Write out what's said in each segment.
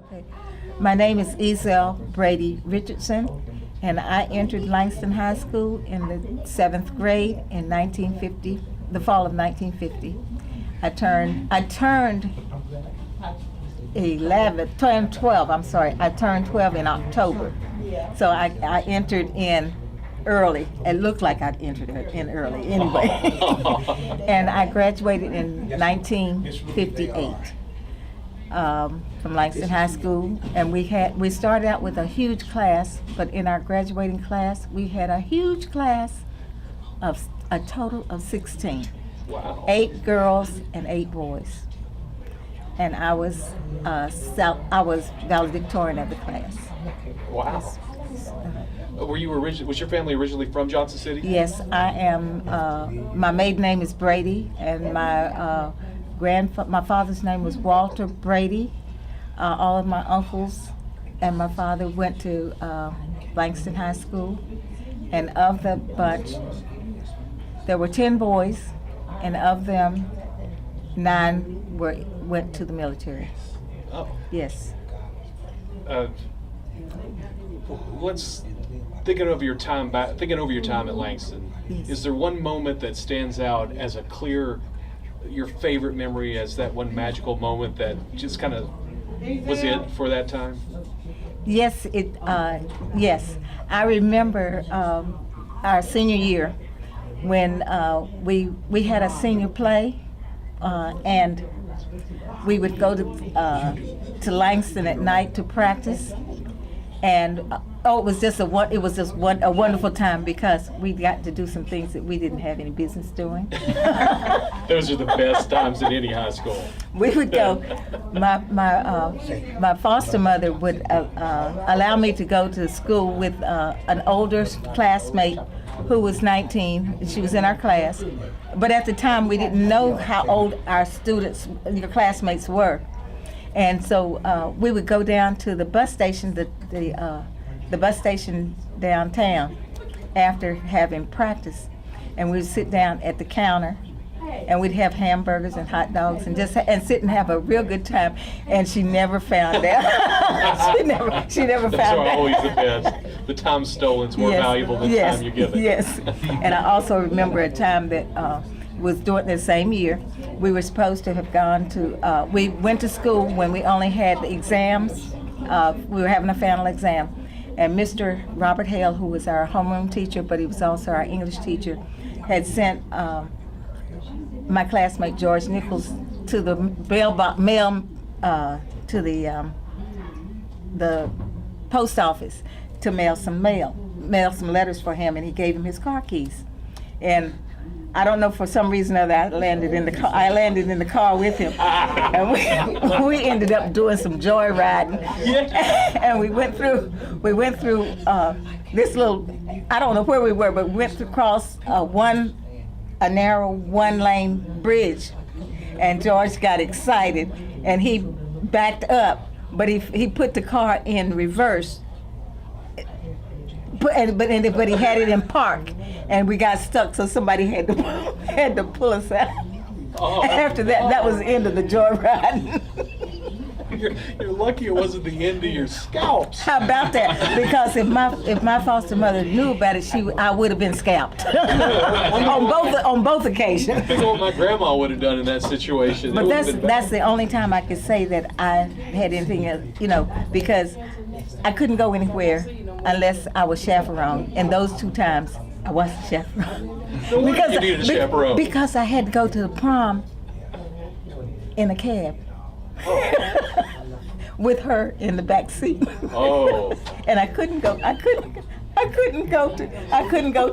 Okay. My name is Ezell Brady Richardson, and I entered Langston High School in the 7th grade in 1950, the fall of 1950. I turned 12, I'm sorry. I turned 12 in October. So I entered in early. It looked like I entered in early anyway. And I graduated in 1958. From Langston High School, and we started out with a huge class, but in our graduating class we had a huge class of a total of 16. Wow. 8 girls and 8 boys, and I was valedictorian of the class. Wow. Were you was your family originally from Johnson City? Yes, I am. My maiden name is Brady, and my father's name was Walter Brady. All of my uncles and my father went to Langston High School, and of the bunch, there were 10 boys, and of them, 9 went to the military. Oh. Yes. Let's thinking over your time at Langston. Yes. Is there one moment that stands out as your favorite memory, as that one magical moment that just kind of was it for that time? Yes, yes. I remember our senior year when we had a senior play, and we would go to Langston at night to practice, and it was just a wonderful time because we got to do some things that we didn't have any business doing. Those are the best times in any high school. We would go. My foster mother would allow me to go to school with an older classmate who was 19. She was in our class, but at the time we didn't know how old our your classmates were, and so we would go down to the bus station, the bus station downtown, after having practice, and we'd sit down at the counter, and we'd have hamburgers and hot dogs and sit and have a real good time. And she never found out. she never Those found are out. always the best. The time stolen's more valuable than the time you give it. Yes. And I also remember a time that was during the same year. We were supposed to have gone to. We went to school when we only had the exams. We were having a final exam. And Mr. Robert Hale, who was our homeroom teacher, but he was also our English teacher, had sent my classmate George Nichols to the the post office to mail some letters for him, and he gave him his car keys. And I don't know, for some reason or other, I landed in the car with him, and we ended up doing some joyriding. Yeah. And we went through this little, I don't know where we were, but we went across a narrow one-lane bridge, and George got excited and he backed up, but he put the car in reverse. But he had it in park, and we got stuck, so somebody had to pull us out. Oh. After that was the end of the joyride. You're lucky it wasn't the end of your scalps. How about that? Because if my foster mother knew about it, I would have been scalped on both occasions. I think what my grandma would have done in that situation. But that's the only time I could say that I had anything else, because I couldn't go anywhere unless I was chaperoned. And those 2 times, I wasn't chaperoned. No wonder you needed a chaperone. Because I had to go to the prom in a cab. Oh. With her in the back seat. Oh. And I couldn't go to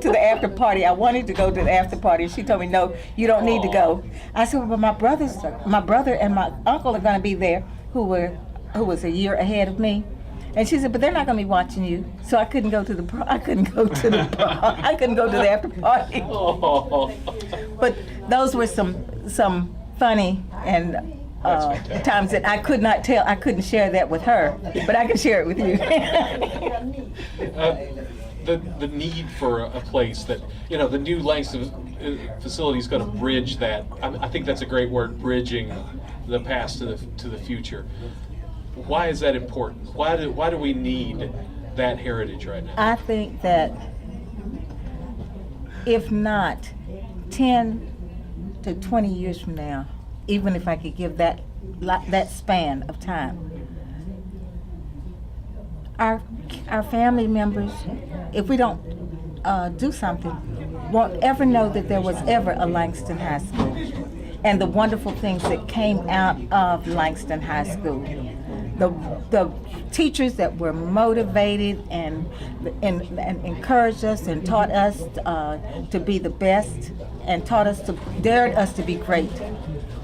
the after party. I wanted to go to the after party, and she told me, no, you don't need to go. I said, well, but my brother and my uncle are going to be there, who was a year ahead of me. And she said, but they're not going to be watching you. So I couldn't go to the prom. I couldn't go to the after party. Oh. But those were some funny and times that I couldn't share that with her, but I can share it with you. The need for a place that, the new Langston facility is going to bridge that. I think that's a great word, bridging the past to the future. Why is that important? Why do we need that heritage right now? I think that if not 10 to 20 years from now, even if I could give that span of time, our family members, if we don't do something, won't ever know that there was ever a Langston High School and the wonderful things that came out of Langston High School. The teachers that were motivated and encouraged us and taught us to be the best and dared us to be great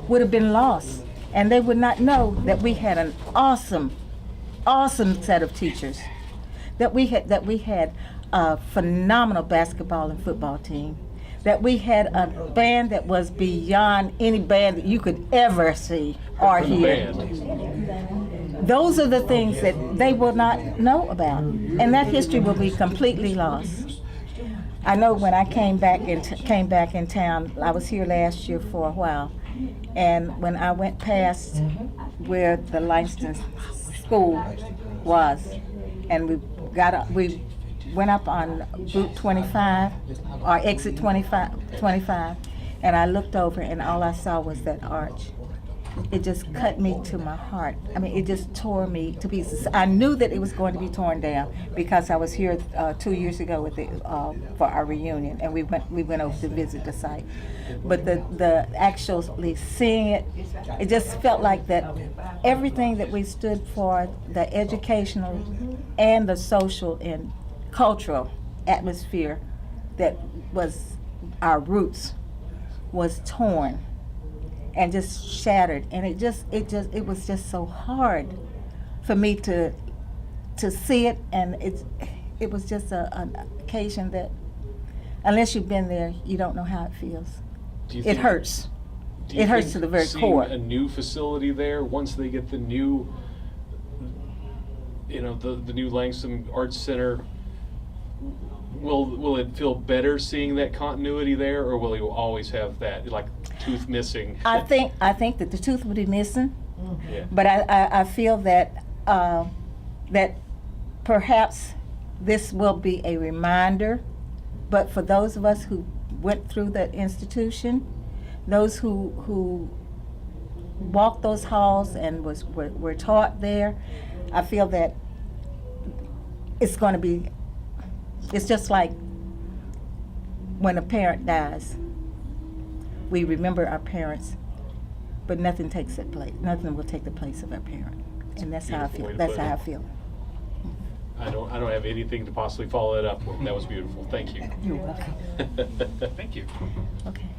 would have been lost, and they would not know that we had an awesome set of teachers, that we had a phenomenal basketball and football team, that we had a band that was beyond any band that you could ever see or hear. Those are the things that they will not know about, and that history will be completely lost. I know when I came back in town, I was here last year for a while, and when I went past where the Langston School was, and we went up on Route 25 or exit 25, and I looked over and all I saw was that arch. It just cut me to my heart. I mean, it just tore me to pieces. I knew that it was going to be torn down because I was here 2 years ago with for our reunion, and we went over to visit the site. But the actually seeing it, it just felt like that everything that we stood for, the educational and the social and cultural atmosphere that was our roots, was torn and just shattered, and it was just so hard for me to see it, and it was just an occasion that unless you've been there, you don't know how it feels. It hurts. It hurts to the very core. A new facility there, once they get the new, the new Langston Arts Center, will it feel better seeing that continuity there, or will you always have that like tooth missing? I think that the tooth would be missing, yeah. But I feel that that perhaps this will be a reminder. But for those of us who went through the institution, those who walked those halls and were taught there, I feel that it's going to be. It's just like when a parent dies. We remember our parents, but nothing takes that place. Nothing will take the place of our parent, and that's how I feel. That's how I feel. I don't have anything to possibly follow that up with. That was beautiful. Thank you. You're welcome. Thank you. Okay.